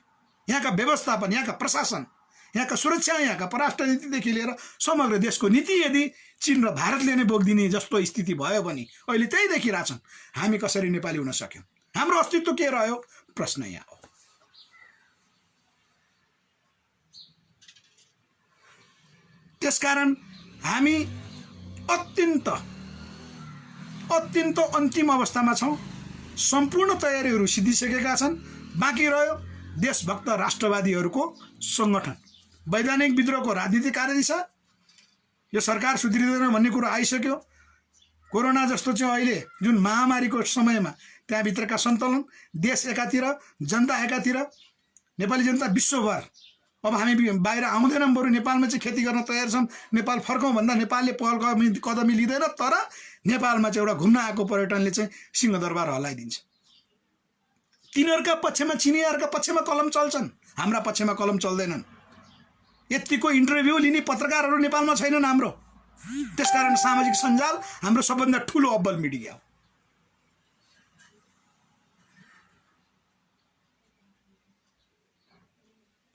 यहाँका व्यवस्थापन, यहाँका प्रशासन, यहाँका सुरक्षा, यहाँका परराष्ट्र नीतिदेखि लिएर समग्र देशको नीति यदि चीन र भारतले नै बोकिदिने जस्तो स्थिति भयो भने अहिले त्यही देखिरहेछन् हामी कसरी नेपाली हुन सक्यौँ, हाम्रो अस्तित्व के रह्यो, प्रश्न यहाँ हो। त्यसकारण हामी अत्यन्त अन्तिम अवस्थामा छौँ। सम्पूर्ण तयारीहरू सिद्धिसकेका छन्। बाँकी रह्यो देशभक्त राष्ट्रवादीहरूको सङ्गठन। वैधानिक विद्रोहको राजनीतिक कार्यदिशा, यो सरकार सुध्रिँदैन भन्ने कुरो आइसक्यो। कोरोना जस्तो चाहिँ अहिले जुन महामारीको समयमा त्यहाँभित्रका सन्तुलन, देश एकातिर, जनता एकातिर, नेपाली जनता विश्वभर अब हामी बाहिर आउँदैनौँ, बरु नेपालमा चाहिँ खेती गर्न तयार छौँ, नेपाल फर्कौँ भन्दा नेपालले पहल कदमी लिँदैन। तर नेपालमा चाहिँ एउटा घुम्न आएको पर्यटनले चाहिँ सिंहदरबार हल्लाइदिन्छ। तिनीहरूका पक्षमा चिनियाहरूका पक्षमा कलम चल्छन्, हाम्रा पक्षमा कलम चल्दैनन्। यतिको इन्टरभ्यू लिने पत्रकारहरू नेपालमा छैनन् हाम्रो। त्यसकारण सामाजिक सञ्जाल हाम्रो सबभन्दा ठुलो अब्बल मिडिया हो।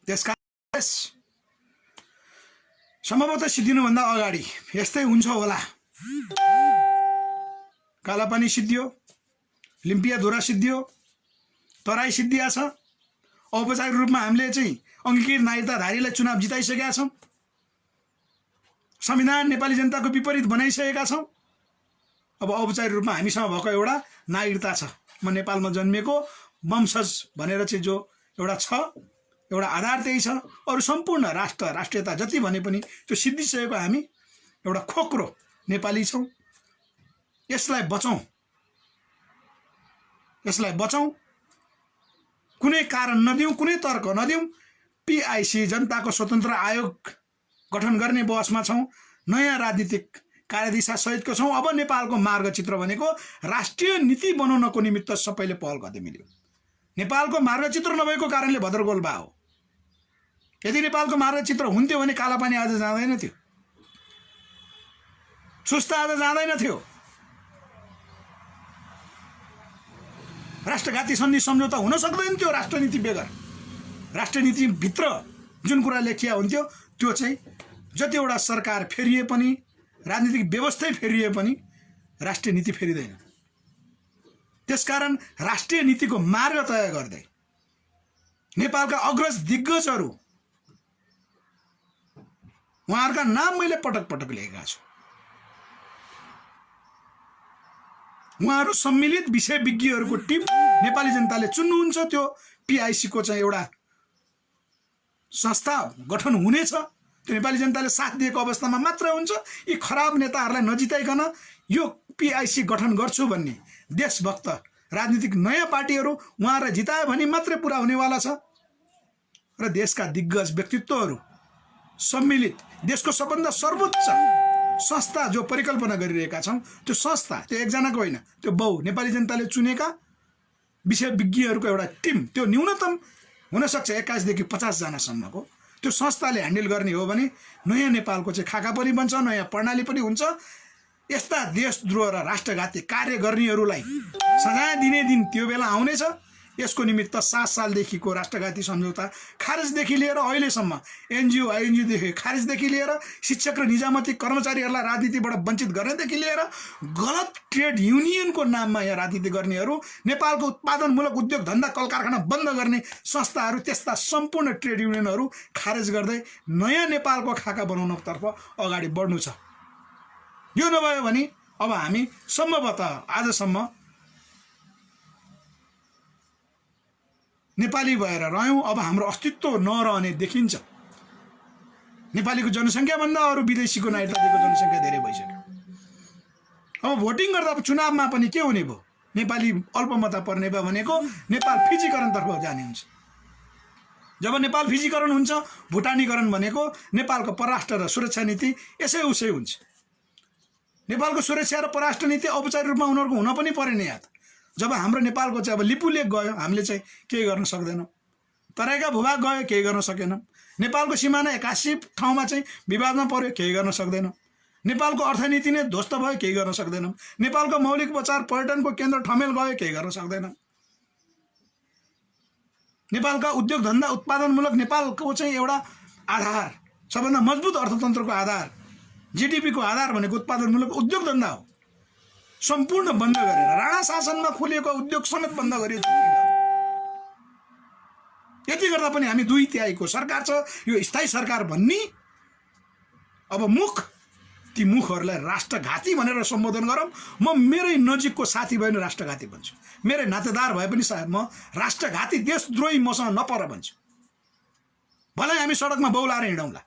त्यसकारण सम्भवतः सिद्धिनुभन्दा अगाडि यस्तै हुन्छ होला। कालापानी सिद्धियो, लिम्पियाधुरा सिद्धियो, तराई सिद्धिया छ। औपचारिक रूपमा हामीले चाहिँ अङ्गीकृत नागरिकताधारीलाई चुनाव जिताइसकेका छौँ। संविधान नेपाली जनताको विपरीत बनाइसकेका छौँ। अब औपचारिक रूपमा हामीसँग भएको एउटा नागरिकता छ, म नेपालमा जन्मिएको वंशज भनेर चाहिँ जो एउटा छ, एउटा आधार त्यही छ। अरू सम्पूर्ण राष्ट्रियता जति भने पनि त्यो सिद्धिसकेको हामी एउटा खोक्रो नेपाली छौँ। यसलाई बचाउँ, यसलाई बचाउँ। कुनै कारण नदिउँ, कुनै तर्क नदिउँ। PIC जनताको स्वतन्त्र आयोग गठन गर्ने बहसमा छौँ। नयाँ राजनीतिक कार्यदिशा सहितको छौँ। अब नेपालको मार्गचित्र भनेको राष्ट्रिय नीति बनाउनको निमित्त सबैले पहल गर्दै मिल्यो। नेपालको मार्गचित्र नभएको कारणले भद्रगोल बा हो। यदि नेपालको मार्गचित्र हुन्थ्यो भने कालापानी आज जाँदैन थियो, सुस्ता आज जाँदैन थियो। राष्ट्रघाती सन्धि सम्झौता हुन सक्दैन थियो राष्ट्रनीति बेगर। राष्ट्रनीतिभित्र जुन कुरा लेखिया हुन्थ्यो त्यो चाहिँ जतिवटा सरकार फेरिए पनि, राजनीतिक व्यवस्थै फेरिए पनि राष्ट्रिय नीति फेरिँदैन। त्यसकारण राष्ट्रिय नीतिको मार्ग तय गर्दै नेपालका अग्रज दिग्गजहरू, उहाँहरूका नाम मैले पटक पटक लेखेका छु। उहाँहरू सम्मिलित विषय विज्ञहरूको टिम नेपाली जनताले चुन्नुहुन्छ। त्यो PIC को चाहिँ एउटा संस्था गठन हुनेछ। त्यो नेपाली जनताले साथ दिएको अवस्थामा मात्र हुन्छ। यी खराब नेताहरूलाई नजिताइकन यो PIC गठन गर्छु भन्ने देशभक्त राजनीतिक नयाँ पार्टीहरू उहाँहरूलाई जितायो भने मात्रै पुरा हुनेवाला छ। र देशका दिग्गज व्यक्तित्वहरू सम्मिलित देशको सबभन्दा सर्वोच्च संस्था जो परिकल्पना गरिरहेका छौँ, त्यो संस्था त्यो एकजनाको होइन, त्यो बहु नेपाली जनताले चुनेका विषय विज्ञहरूको एउटा टिम, त्यो न्यूनतम हुनसक्छ 21 देखि 50 जनासम्मको त्यो संस्थाले ह्यान्डल गर्ने हो भने नयाँ नेपालको चाहिँ खाका पनि बन्छ, नयाँ प्रणाली पनि हुन्छ। यस्ता देशद्रोह र राष्ट्रघाती कार्य गर्नेहरूलाई सजाय दिने दिन त्यो बेला आउनेछ। यसको निमित्त 7 सालदेखिको राष्ट्रघाती सम्झौता खारेजदेखि लिएर अहिलेसम्म NGO INGOदेखि खारेजदेखि लिएर शिक्षक र निजामती कर्मचारीहरूलाई राजनीतिबाट वञ्चित गर्नेदेखि लिएर गलत ट्रेड युनियनको नाममा यहाँ राजनीति गर्नेहरू, नेपालको उत्पादनमूलक उद्योग धन्दा कल कारखाना बन्द गर्ने संस्थाहरू, त्यस्ता सम्पूर्ण ट्रेड युनियनहरू खारेज गर्दै नयाँ नेपालको खाका बनाउनतर्फ अगाडि बढ्नु छ। यो नभयो भने अब हामी सम्भवतः आजसम्म नेपाली भएर रह्यौँ। अब हाम्रो अस्तित्व नरहने देखिन्छ। नेपालीको जनसङ्ख्याभन्दा अरू विदेशीको नागरिकताको जनसङ्ख्या धेरै भइसक्यो। अब भोटिङ गर्दा अब चुनावमा पनि के हुने भयो? नेपाली अल्पमतमा पर्ने भयो भनेको नेपाल फिजीकरणतर्फ जाने हुन्छ। जब नेपाल फिजीकरण हुन्छ, भुटानीकरण भनेको नेपालको परराष्ट्र र सुरक्षा नीति यसै उसै हुन्छ। नेपालको सुरक्षा र परराष्ट्र नीति औपचारिक रूपमा उनीहरूको हुन पनि परेन याद। जब हाम्रो नेपालको चाहिँ अब लिपुलेक गयो, हामीले चाहिँ केही गर्न सक्दैनौँ। तराईका भूभाग गयो, केही गर्न सकेनौँ। नेपालको सिमाना 81 ठाउँमा चाहिँ विवादमा पर्यो, केही गर्न सक्दैनौँ। नेपालको अर्थनीति नै ध्वस्त भयो, केही गर्न सक्दैनौँ। नेपालको मौलिक उपचार पर्यटनको केन्द्र ठमेल गयो, केही गर्न सक्दैनौँ। नेपालका उद्योग धन्दा उत्पादनमूलक नेपालको चाहिँ एउटा आधार, सबभन्दा मजबुत अर्थतन्त्रको आधार, GDP को आधार भनेको उत्पादनमूलक उद्योग धन्दा हो। सम्पूर्ण बन्द गरेर राणा शासनमा खोलिएको उद्योग समेत बन्द गरियो। यति गर्दा पनि हामी 2/3 सरकार छ, यो स्थायी सरकार भन्ने अब ती मुखहरूलाई राष्ट्रघाती भनेर सम्बोधन गरौँ। म मेरै नजिकको साथी भयो भने राष्ट्रघाती भन्छु, मेरै नातेदार भए पनि सायद म राष्ट्रघाती देशद्रोही मसँग नपर भन्छु। भलै हामी सडकमा बौलाएर हिँडौँला,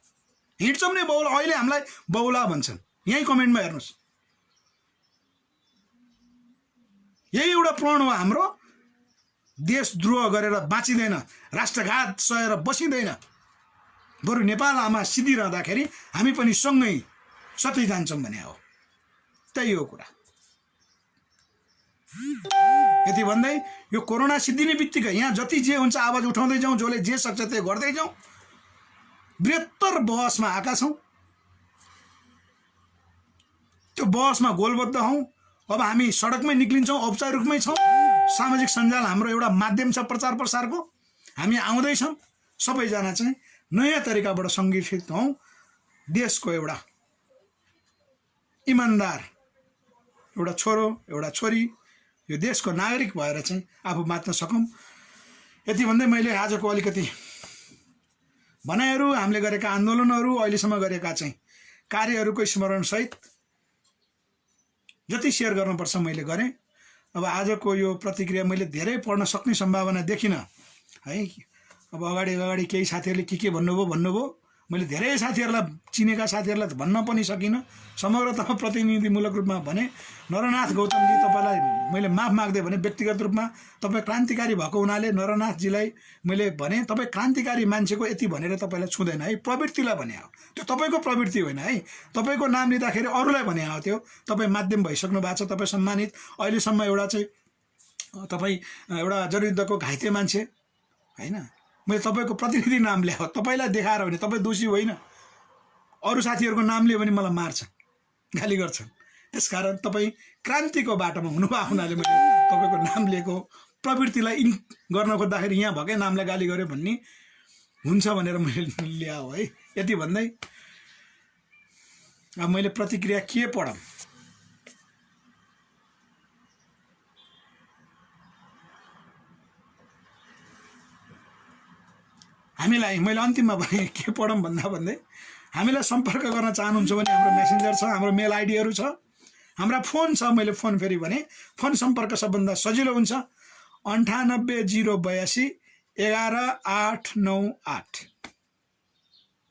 हिँड्छौँ नै बौला, अहिले हामीलाई बौला भन्छन्। यही कमेन्टमा हेर्नुहोस्, यही एउटा प्रण हो हाम्रो। देशद्रोह गरेर बाँचिँदैन, राष्ट्रघात सहेर बसिँदैन। बरु नेपाल आमा सिद्धिरहँदाखेरि हामी पनि सँगै सतै जान्छौँ भने हो। त्यही हो कुरा। यति भन्दै यो कोरोना सिद्धिने बित्तिकै यहाँ जति जे हुन्छ आवाज उठाउँदै जाउँ, जसले जे सक्छ त्यो गर्दै जाउँ। बृहत्तर बहसमा आएका छौँ, त्यो बहसमा गोलबद्ध हौँ। अब हामी सडकमै निक्लिन्छौँ, औपचारिक रूपमै छौँ। सामाजिक सञ्जाल हाम्रो एउटा माध्यम छ प्रचार प्रसारको। हामी आउँदैछौँ, सबैजना चाहिँ नयाँ तरिकाबाट सङ्गठित हौँ। देशको एउटा इमान्दार एउटा छोरो एउटा छोरी यो देशको नागरिक भएर चाहिँ आफू बाँच्न सकौँ। यति भन्दै मैले आजको अलिकति भनाइहरू, हामीले गरेका आन्दोलनहरू, अहिलेसम्म गरेका चाहिँ कार्यहरूको स्मरणसहित जति सेयर गर्नुपर्छ मैले गरेँ। अब आजको यो प्रतिक्रिया मैले धेरै पढ्न सक्ने सम्भावना देखिनँ है। अब अगाडि केही साथीहरूले के भन्नुभयो। मैले धेरै साथीहरूलाई, चिनेका साथीहरूलाई भन्न पनि सकिनँ। समग्रतः प्रतिनिधिमूलक रूपमा भने नरनाथ गौतमजी, तपाईँलाई मैले माफ माग्दै भने व्यक्तिगत रूपमा तपाईँ क्रान्तिकारी भएको हुनाले नरनाथजीलाई मैले भने तपाईँ क्रान्तिकारी मान्छेको यति भनेर तपाईँलाई छुँदैन है, प्रवृत्तिलाई भने हो। त्यो तपाईँको प्रवृत्ति होइन है, तपाईँको नाम लिँदाखेरि अरूलाई भने हो। त्यो तपाईँ माध्यम भइसक्नु भएको छ, तपाईँ सम्मानित। अहिलेसम्म एउटा चाहिँ तपाईँ एउटा जनयुद्धको घाइते मान्छे होइन। मैले तपाईँको प्रतिनिधि नाम ल्याएको, तपाईँलाई देखाएर भने तपाईँ दोषी होइन। अरू साथीहरूको नाम लियो भने मलाई मार्छन्, गाली गर्छन्। त्यसकारण तपाईँ क्रान्तिको बाटोमा हुनुभएको हुनाले मैले तपाईँको नाम लिएको। प्रवृत्तिलाई गर्न खोज्दाखेरि यहाँ भएकै नामलाई गाली गर्यो भन्ने हुन्छ भनेर मैले ल्याऊ है। यति भन्दै अब मैले प्रतिक्रिया के पढौँ। हामीलाई मैले अन्तिममा भने के पढौँ भन्दै हामीलाई सम्पर्क गर्न चाहनुहुन्छ भने हाम्रो मेसेन्जर छ, हाम्रो मेल आइडीहरू छ, हाम्रा फोन छ। मैले फोन फेरि भने फोन सम्पर्क सबभन्दा सजिलो हुन्छ 98 082 11 898।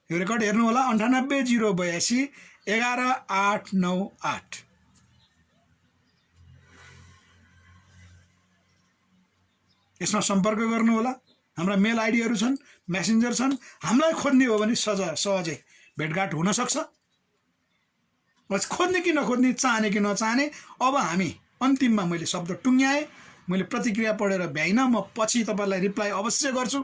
यो रेकर्ड हेर्नु होला, 98 082 11 898। यसमा सम्पर्क गर्नु होला। हाम्रा मेल आइडीहरू छन्, मेसेन्जर छन्। हामीलाई खोज्ने हो भने सहजै भेटघाट हुनसक्छ। बस खोज्ने कि नखोज्ने, चाहने कि नचाहने। अब हामी अन्तिममा मैले शब्द टुङ्ग्याएँ, मैले प्रतिक्रिया पढेर भ्याइनँ। म पछि तपाईँलाई रिप्लाई अवश्य गर्छु।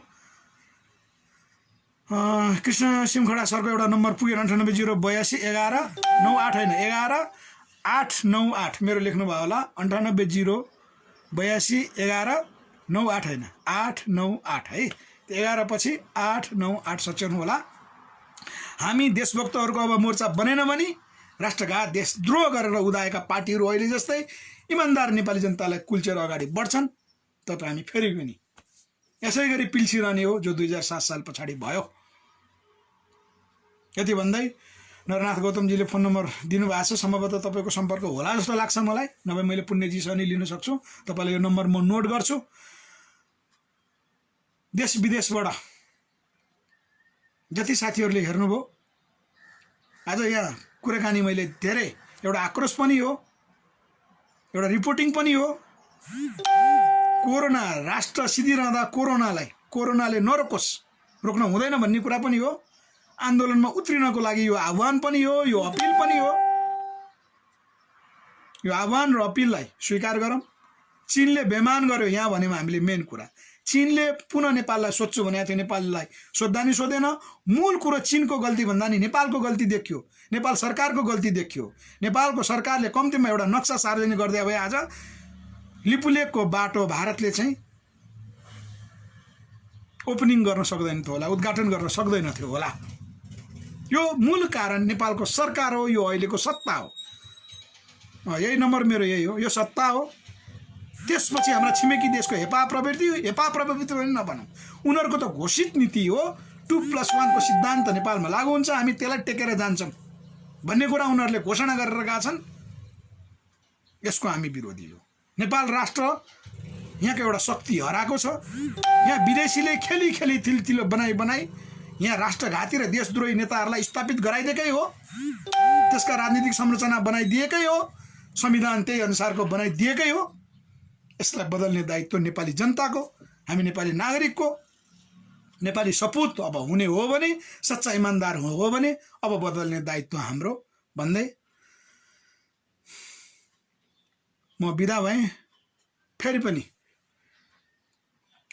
कृष्ण सिमखडा सरको एउटा नम्बर पुगेर 98 082 11 98 होइन 11 898 मेरो लेख्नुभयो होला। 98 082 11 98 होइन 898 है। 11 पछि 898 सच्याउनु होला। हामी देशभक्तहरूको अब मोर्चा बनेन भने राष्ट्रघात देशद्रोह गरेर उदाएका पार्टीहरू अहिले जस्तै इमान्दार नेपाली जनतालाई कुल्चेर अगाडि बढ्छन्। तर हामी फेरि पनि यसै गरी पिल्सिरहने हो जो 2007 साल पछाडि भयो। यति भन्दै नरनाथ गौतमजीले फोन नम्बर दिनुभएको छ। सम्भवतः तपाईँको सम्पर्क होला जस्तो लाग्छ मलाई, नभए मैले पुण्यजीसँग नि लिन सक्छु। तपाईँलाई यो नम्बर म नोट गर्छु। देश विदेशबाट जति साथीहरूले हेर्नुभयो आज यहाँ कुराकानी मैले धेरै एउटा आक्रोश पनि हो, एउटा रिपोर्टिङ पनि हो। कोरोना राष्ट्र सिद्धिरहँदा कोरोनाले नरोकोस्, रोक्न हुँदैन भन्ने कुरा पनि हो। आन्दोलनमा उत्रिनको लागि यो आह्वान पनि हो, यो अपिल पनि हो। यो आह्वान र अपिललाई स्वीकार गरौँ। चीनले बेमान गर्यो यहाँ भनेमा हामीले मेन कुरा, चीनले पुनः नेपाललाई सोध्छु भनेको थियो, नेपाललाई सोद्धा नि सोधेन। मूल कुरो चीनको गल्ती भन्दा नि नेपालको गल्ती देखियो, नेपाल सरकारको गल्ती देखियो। नेपालको सरकारले कम्तीमा एउटा नक्सा सार्वजनिक गर्दै भए आज लिपुलेकको बाटो भारतले चाहिँ ओपनिङ गर्न सक्दैन थियो होला, उद्घाटन गर्न सक्दैन थियो होला। यो मूल कारण नेपालको सरकार हो, यो अहिलेको सत्ता हो। यही नम्बर मेरो यही हो, यो सत्ता हो। त्यसपछि हाम्रा छिमेकी देशको हेपा प्रवृत्ति पनि नबनाऊ। उनीहरूको त घोषित नीति हो 2+1 को सिद्धान्त नेपालमा लागू हुन्छ, हामी त्यसलाई टेकेर जान्छौँ भन्ने कुरा उनीहरूले घोषणा गरेर गएका छन्। यसको हामी विरोधी हो। नेपाल राष्ट्र यहाँको एउटा शक्ति हराएको छ। यहाँ विदेशीले खेली तिलो बनाई यहाँ राष्ट्रघाती र देशद्रोही नेताहरूलाई स्थापित गराइदिएकै हो। त्यसका राजनीतिक संरचना बनाइदिएकै हो, संविधान त्यही अनुसारको बनाइदिएकै हो। यसलाई बदल्ने दायित्व नेपाली जनताको, हामी नेपाली नागरिकको, नेपाली सपुत अब हुने हो भने, सच्चा इमान्दार हो भने अब बदल्ने दायित्व हाम्रो भन्दै म बिदा भएँ। फेरि पनि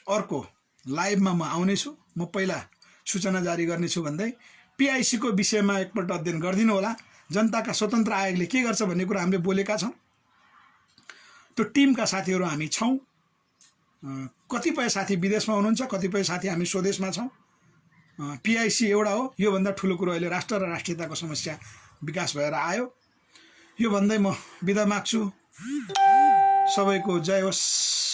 अर्को लाइभमा म आउनेछु। म पहिला सूचना जारी गर्नेछु भन्दै PIC को विषयमा एकपल्ट अध्ययन गरिदिनु होला। जनताका स्वतन्त्र आयोगले के गर्छ भन्ने कुरा हामीले बोलेका छौँ। त्यो टिमका साथीहरू हामी छौँ। कतिपय साथी विदेशमा हुनुहुन्छ, कतिपय साथी हामी स्वदेशमा छौँ। PIC एउटा हो, योभन्दा ठुलो कुरो अहिले राष्ट्र र राष्ट्रियताको समस्या विकास भएर आयो। यो भन्दै म बिदा माग्छु। सबैको जय होस्।